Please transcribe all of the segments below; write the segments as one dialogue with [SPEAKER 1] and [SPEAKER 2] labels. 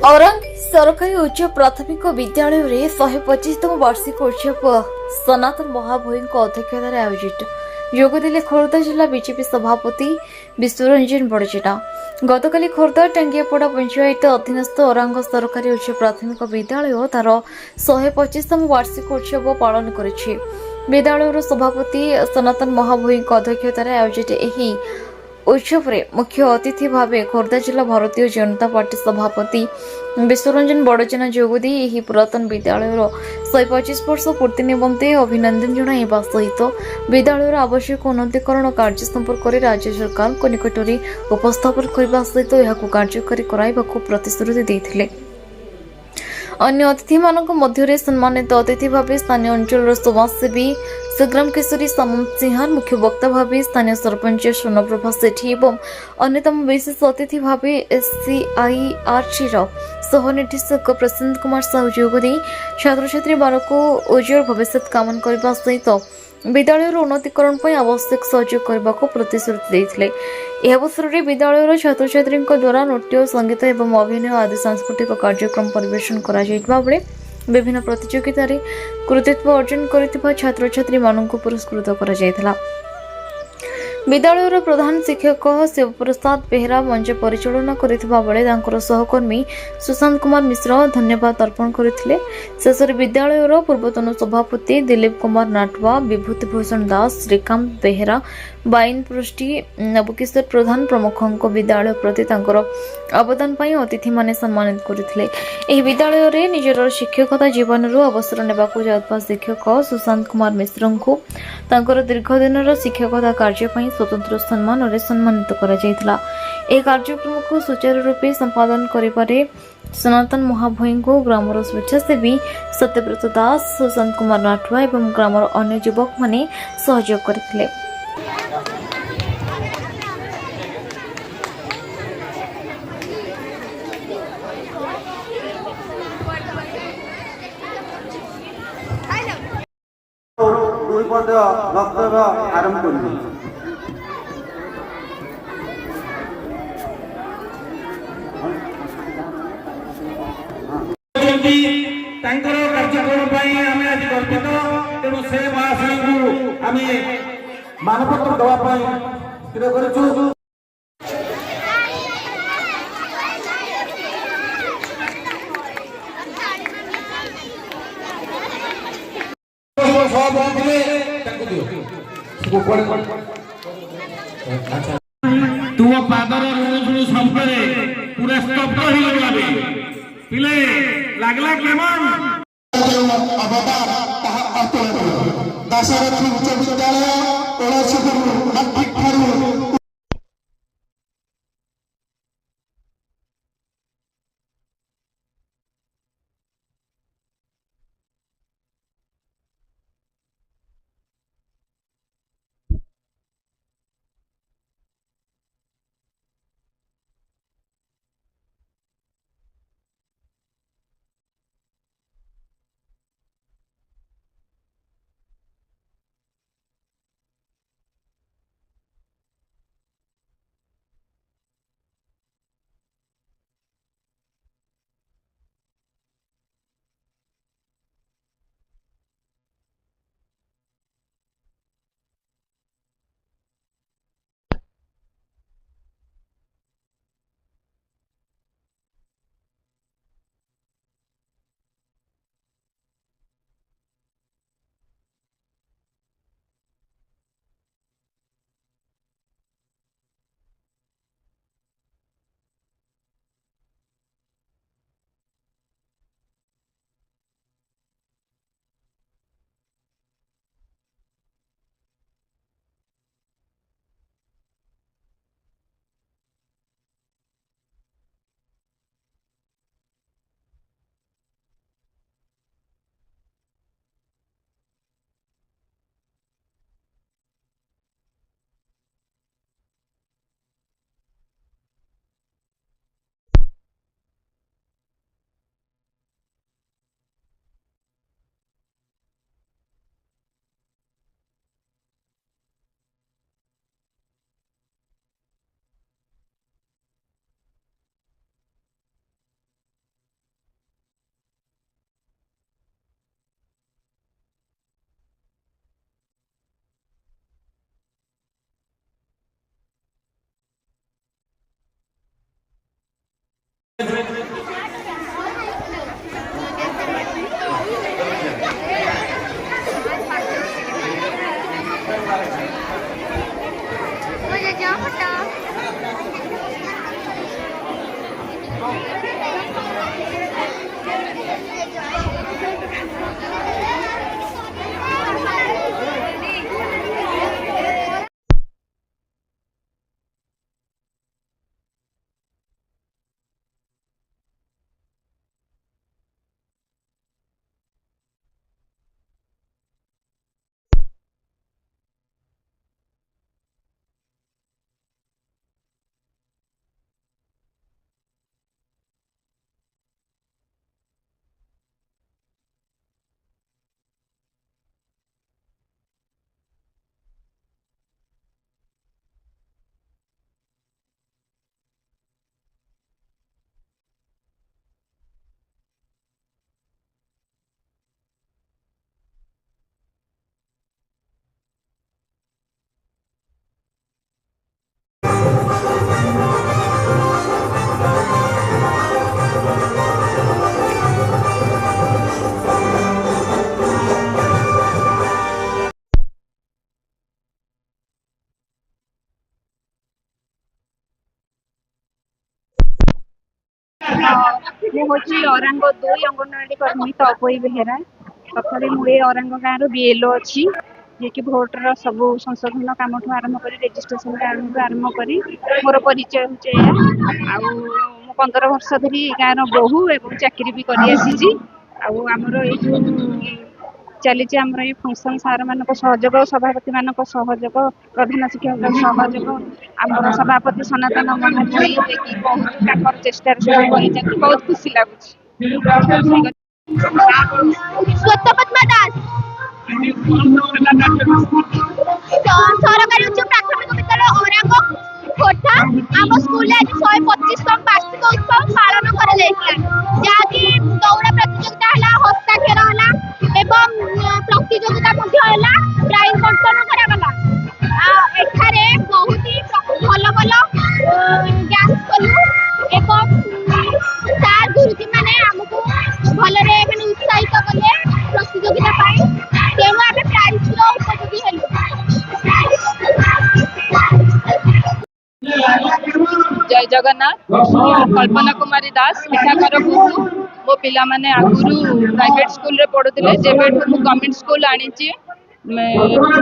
[SPEAKER 1] औरंगी सरकारी उच्च प्राथमिक विद्यालय में 125तम वार्षिक उत्सव सनातन महाभोई अध्यक्षतार आयोजित जोगदेले खोर्धा जिला बीजेपी सभापति विश्वरंजन बड़जेटा। गतकाली खोर्धा टांगियापड़ा पंचायत अधीनस्थ औरांग सरकारी उच्च प्राथमिक विद्यालय तार 125तम वार्षिक उत्सव पालन करिछि। विद्यालयर सभापति सनातन महाभोई अध्यक्षतार आयोजित एही उत्सव मुख्य अतिथि भाव खोर्धा जिला भारतीय जनता पार्टी सभापति विश्वरंजन बड़जेना जोगदी यह पुरातन विद्यालयर 125 वर्ष पूर्ति निमंते अभिनंदन जणाइबा सहित विद्यालयर आवश्यक उन्नतीकरण कार्य संपर्क में राज्य सरकार को निकट में उपस्थापन करने सहित यह कार्यकारी कराइबाकू प्रतिश्रुति देथिले। अन्य अतिथि मानक मध्य सम्मानित अतिथि भाव स्थानीय अंचल समाजसेवी संग्राम केशरी सामंत सिंहार, मुख्य वक्ता भाव स्थानीय सरपंच स्वर्णप्रभा सेठी एवं अन्यतम विशेष अतिथि भाव एससीआईआरटी सह निर्देशक प्रशांत कुमार साहू जोगदी छात्र छात्री को उज्जवल भविष्य कामना करने सहित विद्यालयर उन्नतीकरण पर आवश्यक सहयोग करने को प्रतिश्रुति देते। यह अवसर में विद्यालयर छात्र छात्री द्वारा नृत्य संगीत एवं अभिनय आदि सांस्कृतिक कार्यक्रम परिवेशन करा जायतिबा बेले विभिन्न प्रतियोगितार कृतित्व अर्जन करथिबा छात्र छात्री मानक पुरस्कृत करा जायतिला। विद्यालयर प्रधान शिक्षक शिवप्रसाद बेहरा मंच परिचालना करथिबा बेले तांकर सहकर्मी सुशांत कुमार मिश्र धन्यवाद अर्पण करथिले। शेषर विद्यालयर पूर्वतन सभापति दिलीप कुमार नाटवा, विभूति भूषण दास, श्रीकांत बेहरा, बाइन पृष्टि, नवकिशोर प्रधान प्रमुखों विद्यालय प्रति तांकर अवदान पाई अतिथि माने सम्मानित करथिले। एही विद्यालय रे निजर शिक्षकता जीवन अवसर नेबाकू जाउतबा शिक्षक सुशांत कुमार मिश्र को तांकर दीर्घ दिनर शिक्षकता कार्य पाई स्वतंत्र सम्मान रे सम्मानित करा जायतिला। ए कार्यक्रम को सुचारू रूपे संपादन करिबारे सनातन महाभोई को ग्रामर स्वेच्छासेवी सत्यव्रत दास, सुशांत कुमार नाटवा एवं ग्रामर अन्य युवक माने सहयोग करथिले।
[SPEAKER 2] वक्तव्य आरंभ करेंगे। कार्यक्रम आज गर्वित तेणु से महाशय आम मानपत्र देवाई स्थिर कर तुम पादर ऋण संपरे पूरा स्तब्ध हो गला पिले लागला केमन अवतार ताहा अतुल दाशरथी उच्च विद्यालय ओळाशिपुर हार्दिक ठारू
[SPEAKER 3] ମୁଁ ହଉଛି ଅରାଙ୍ଗ 2 ଅଙ୍ଗନବାଡି କର୍ମୀ ତପୋଇ ବେହେରା। ତଥାପି ମୁଁ ଏ ଅରାଙ୍ଗ ଗାଁର BLO ଅଛି, ଯିଏକି ଭୋଟର ସବୁ ସଂଶୋଧନ କାମଠୁ ଆରମ୍ଭ କରି ରେଜିଷ୍ଟ୍ରେସନ ଆରମ୍ଭ କରି ମୋର ପରିଚୟ ହେଉଛି ଏହା। ଆଉ ମୁଁ 15 ବର୍ଷ ଧରି ଗାଁର ବୋହୂ ଏବଂ ଚାକିରି ବି କରି ଆସିଛି। ଆଉ ଆମର ଏଇ ଯୋଉ ଚାଲିଛି ଆମର ଏଇ ଫଙ୍କସନ୍ ସାର୍ମାନଙ୍କ ସହଯୋଗ, ସଭାପତିମାନଙ୍କ ସହଯୋଗ, ପ୍ରଧାନ ଶିକ୍ଷକଙ୍କ ସହଯୋଗ, ଆମର ସଭାପତି ସନାତନ ମହାଭୋଇ ଯିଏକି ବହୁତ ତାଙ୍କର ଚେଷ୍ଟାରେ ସବୁ କରିଛନ୍ତି, ବହୁତ ଖୁସି ଲାଗୁଛି।
[SPEAKER 4] ଶ୍ୱେତପଦ୍ମା ଦାସ ସରକାରୀ ଉଚ୍ଚ ପ୍ରାଥମିକ ବିଦ୍ୟାଳୟ ଅରାଙ୍ଗ ଖୋର୍ଦ୍ଧା। ଆମ ସ୍କୁଲରେ ଆଜି 125ତମ ବାର୍ଷିକ ଉତ୍ସବ ପାଳନ କରାଯାଇଥିଲା, ଯାହାକି ଦୌଡ଼ ପ୍ରତିଯୋଗିତା ହେଲା, ହସ୍ତାକ୍ଷର ହେଲା ଏବଂ ପ୍ରତିଯୋଗିତା ମଧ୍ୟ ହେଲା, ପ୍ରାଇଜ୍ ବଣ୍ଟନ କରାଗଲା। ଏଠାରେ ବହୁତ ଭଲ ଭଲ ଡ୍ୟାନ୍ସ କଲୁ ଏବଂ ସାର୍ ଗୁରୁଜୀ ମାନେ ଆମକୁ ଭଲରେ ଉତ୍ସାହିତ କଲେ ପ୍ରତିଯୋଗିତା ପାଇଁ, ତେଣୁ ଆମେ ପ୍ରାଇଜ୍ର ଉପଯୋଗୀ ହେଲୁ।
[SPEAKER 3] ଜୟ ଜଗନ୍ନାଥ। ମୁଁ କଳ୍ପନା କୁମାରୀ ଦାସ, ଏଠାକାର ବୋହୂ। ମୋ ପିଲାମାନେ ଆଗରୁ ପ୍ରାଇଭେଟ ସ୍କୁଲରେ ପଢୁଥିଲେ, ଯେବେଠୁ ମୁଁ ଗଭର୍ଣ୍ଣମେଣ୍ଟ ସ୍କୁଲ ଆଣିଛି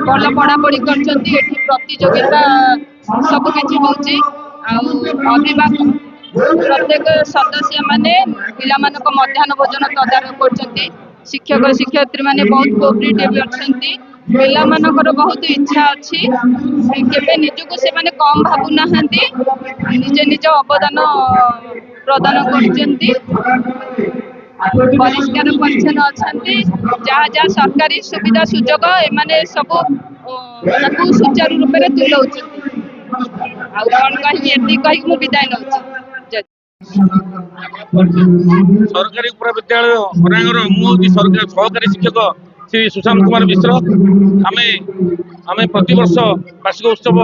[SPEAKER 3] ଭଲ ପଢାପଢି କରିଛନ୍ତି। ଏଠି ପ୍ରତିଯୋଗିତା ସବୁ କିଛି ହଉଛି। ଆଉ ଅଭିଭାବକ ପ୍ରତ୍ୟେକ ସଦସ୍ୟ ମାନେ ପିଲାମାନଙ୍କ ମଧ୍ୟାହ୍ନ ଭୋଜନ ତଦାରଖ କରୁଛନ୍ତି। ଶିକ୍ଷକ ଶିକ୍ଷୟିତ୍ରୀ ମାନେ ବହୁତ କୋଅପରେଟିଭ ଅଛନ୍ତି। ପିଲାମାନଙ୍କର ବହୁତ ଇଚ୍ଛା ଅଛି, କେବେ ନିଜକୁ ସେମାନେ କମ୍ ଭାବୁନାହାନ୍ତି, ନିଜ ନିଜ ଅବଦାନ ପ୍ରଦାନ କରୁଛନ୍ତି। ପରିଷ୍କାର ପରିଚ୍ଛନ୍ନ ଅଛନ୍ତି। ଯାହା ଯାହା ସରକାରୀ ସୁବିଧା ସୁଯୋଗ ଏମାନେ ସବୁ ତାକୁ ସୁଚାରୁ ରୂପରେ ତୁଲାଉଛନ୍ତି। ଆଉ କଣ କହିବି, ଏତିକି କହିକି ମୁଁ ବିଦାୟ ନେଉଛି।
[SPEAKER 5] ସରକାରୀ ଉପ୍ରା ବିଦ୍ୟାଳୟ ଅରାଙ୍ଗର ମୁଁ ହେଉଛି ସହକାରୀ ଶିକ୍ଷକ ଶ୍ରୀ ସୁଶାନ୍ତ କୁମାର ମିଶ୍ର। ଆମେ ପ୍ରତିବର୍ଷ ବାର୍ଷିକ ଉତ୍ସବ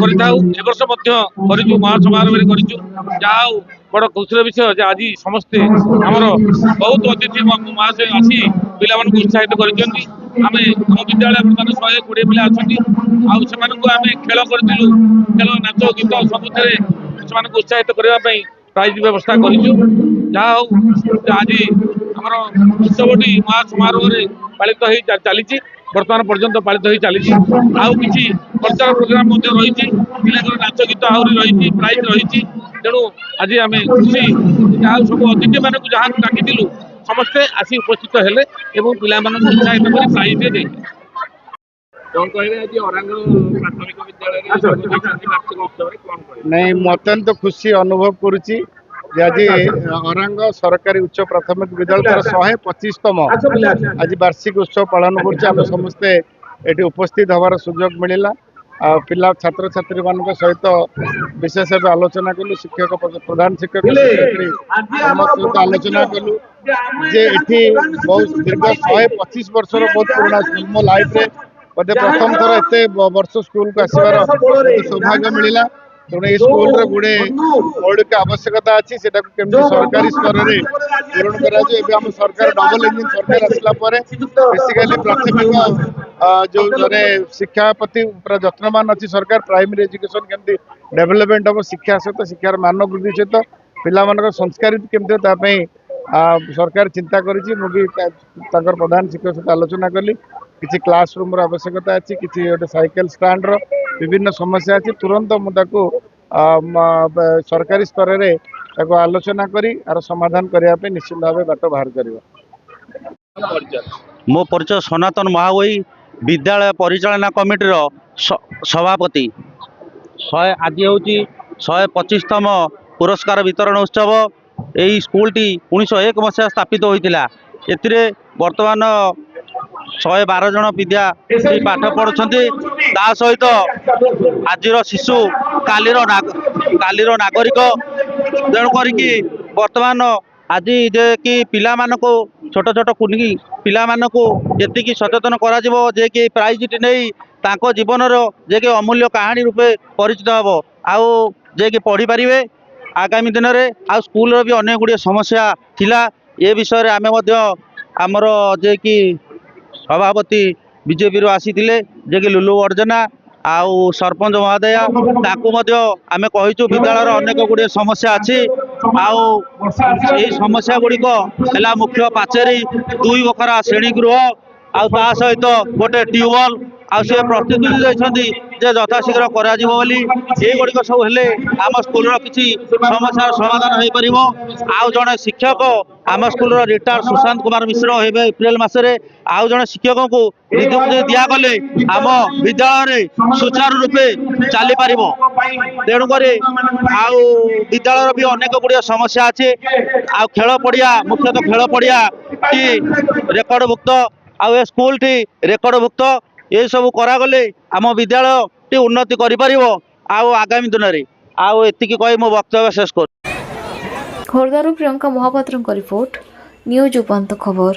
[SPEAKER 5] କରିଥାଉ। ଏ ବର୍ଷ ମଧ୍ୟ କରିଛୁ, ମହାସମାରୋହରେ କରିଛୁ। ଯାହା ହଉ ବଡ଼ ଖୁସିର ବିଷୟ ଯେ ଆଜି ସମସ୍ତେ ଆମର ବହୁତ ଅତିଥି ମହାଶୟ ଆସି ପିଲାମାନଙ୍କୁ ଉତ୍ସାହିତ କରିଛନ୍ତି। ଆମ ବିଦ୍ୟାଳୟ ବର୍ତ୍ତମାନ 120 ପିଲା ଅଛନ୍ତି। ଆଉ ସେମାନଙ୍କୁ ଆମେ ଖେଳ କରିଥିଲୁ, ଖେଳ ନାଚ ଗୀତ ସବୁଥିରେ ସେମାନଙ୍କୁ ଉତ୍ସାହିତ କରିବା ପାଇଁ ପ୍ରାଇଜ୍ ବ୍ୟବସ୍ଥା କରିଛୁ। ଯାହା ହଉ ଆଜି ଆମର ଉତ୍ସବଟି ମହାସମାରୋହରେ ପାଳିତ ହେଇ ଚାଲିଛି, ବର୍ତ୍ତମାନ ପର୍ଯ୍ୟନ୍ତ ପାଳିତ ହେଇ ଚାଲିଛି। ଆଉ କିଛି ପ୍ରଚାର ପ୍ରୋଗ୍ରାମ ମଧ୍ୟ ରହିଛି, ପିଲାଙ୍କର ନାଚ ଗୀତ ଆହୁରି ରହିଛି, ପ୍ରାଇଜ୍ ରହିଛି। ତେଣୁ ଆଜି ଆମେ ଖୁସି, ଯାହା ସବୁ ଅତିଥି ମାନଙ୍କୁ ଯାହାକୁ ଡାକିଥିଲୁ ସମସ୍ତେ ଆସି ଉପସ୍ଥିତ ହେଲେ ଏବଂ ପିଲାମାନଙ୍କୁ ଉତ୍ସାହିତ କରି ପ୍ରାଇଜ୍ ଦେଇଥିଲେ। କଣ କହିବେ ଆଜି ଅରାଙ୍ଗ ପ୍ରାଥମିକ ବିଦ୍ୟାଳୟରେ ବାର୍ଷିକ ଉତ୍ସବରେ କଣ କହିବେ?
[SPEAKER 6] ନାଇଁ, ମୁଁ ଅତ୍ୟନ୍ତ ଖୁସି ଅନୁଭବ କରୁଛି ଯେ ଆଜି ଅରାଙ୍ଗ ସରକାରୀ ଉଚ୍ଚ ପ୍ରାଥମିକ ବିଦ୍ୟାଳୟ ତାର 125ତମ ଆଜି ବାର୍ଷିକ ଉତ୍ସବ ପାଳନ କରୁଛି। ଆମେ ସମସ୍ତେ ଏଠି ଉପସ୍ଥିତ ହେବାର ସୁଯୋଗ ମିଳିଲା। ଆଉ ପିଲା ଛାତ୍ରଛାତ୍ରୀ ମାନଙ୍କ ସହିତ ବିଶେଷ ଭାବେ ଆଲୋଚନା କଲୁ, ଶିକ୍ଷକ ପ୍ରଧାନ ଶିକ୍ଷକ ଶିକ୍ଷୟିତ୍ରୀ ସହିତ ଆଲୋଚନା କଲୁ ଯେ ଏଠି ବହୁତ ଦୀର୍ଘ 125 ବର୍ଷର ବହୁତ ପୁରୁଣା ସ୍କୁଲ। ମୋ ଲାଇଫରେ ବୋଧେ ପ୍ରଥମ ଥର ଏତେ ବର୍ଷ ସ୍କୁଲକୁ ଆସିବାର ସୌଭାଗ୍ୟ ମିଳିଲା। तेणु ये स्कूल गुड़े मौलिक आवश्यकता अच्छी से सरकारी स्तर में पूरण कर सरकार डबल इंजिन सरकार आसला बेसिकली प्राथमिक जो जने शिक्षा प्रति पूरा जत्नवान अच्छी सरकार प्राइमरी एजुकेशन केमती डेवलपमेंट हम शिक्षा सहित शिक्षार मान वृद्धि सहित पिला संस्कारित केमती सरकार चिंता करी प्रधान शिक्षक सहित आलोचना कली किसी क्लासरूम आवश्यकता अच्छी किसी गोटे साइकेल स्टैंड विभिन्न समस्या अच्छी तुरंत मुझे सरकारी स्तर में आलोचना करी आर समाधान करने निश्चित भाव बाट बाहर कर
[SPEAKER 7] मो परिचय सनातन महावई विद्यालय परिचालना कमिटीर सभापति आज हूँ 125तम पुरस्कार वितरण उत्सव। यही स्कूलटी 1901 मसीहा स्थापित होता है। बर्तमान 112 जन विद्यार्थी पाठ पढ़ुंट सहित आज शिशु कालीर नागरिक तेणुक बर्तमान आज जे कि पिला मानको छोट छोट कुनी पिला मानको जी सचेतन करा जे कि प्राइज नहीं तांको जीवन जे कि अमूल्य कहानी रूपे परिचित हम आउ जे कि पढ़ी पारे आगामी दिन में आ स्कूल भी अनेक गुड़िया समस्या थिला ये विषय आम आमर जे कि सभापति बीजेपी आसी जे कि लुलु अर्जना आउ सरपंच महोदय आम कहीचु विद्यालय अनेक गुड़िया समस्या अच्छी आउ समस्या गुड़िक है मुख्य पाचेरी 2 बखरा श्रेणीगृह आउ ता सहित गोटे ट्यूबवेल आउ से प्रतिनिधि जे यथाशीघ्र करगुड़िक सब हेले आम स्कूल किसी समस्या समाधान हो पार। आउ जड़े शिक्षक आम स्कूल रिटायर्ड सुशांत कुमार मिश्र हे एप्रिल मसरे आउ जड़े शिक्षक को नियुक्ति दिगले आम विद्यालय सुचारू रूपे चली पार। तेणुक आउ विद्यालय भी अनेक गुड़िया समस्या अच्छे आउ खेल पड़िया मुख्यतः खेल पड़िया टी रेकर्डभुक्त आउ ए स्कूल टी रेकर्डभुक्त ये सब करागले आम विद्यालय टी उन्नति करि आउ आगामी दिन में आउ एतिकी कही मो वक्तव्य शेष कर।
[SPEAKER 1] खोर्धारू प्रियंका महापात्र रिपोर्ट न्यूज उपंत खबर।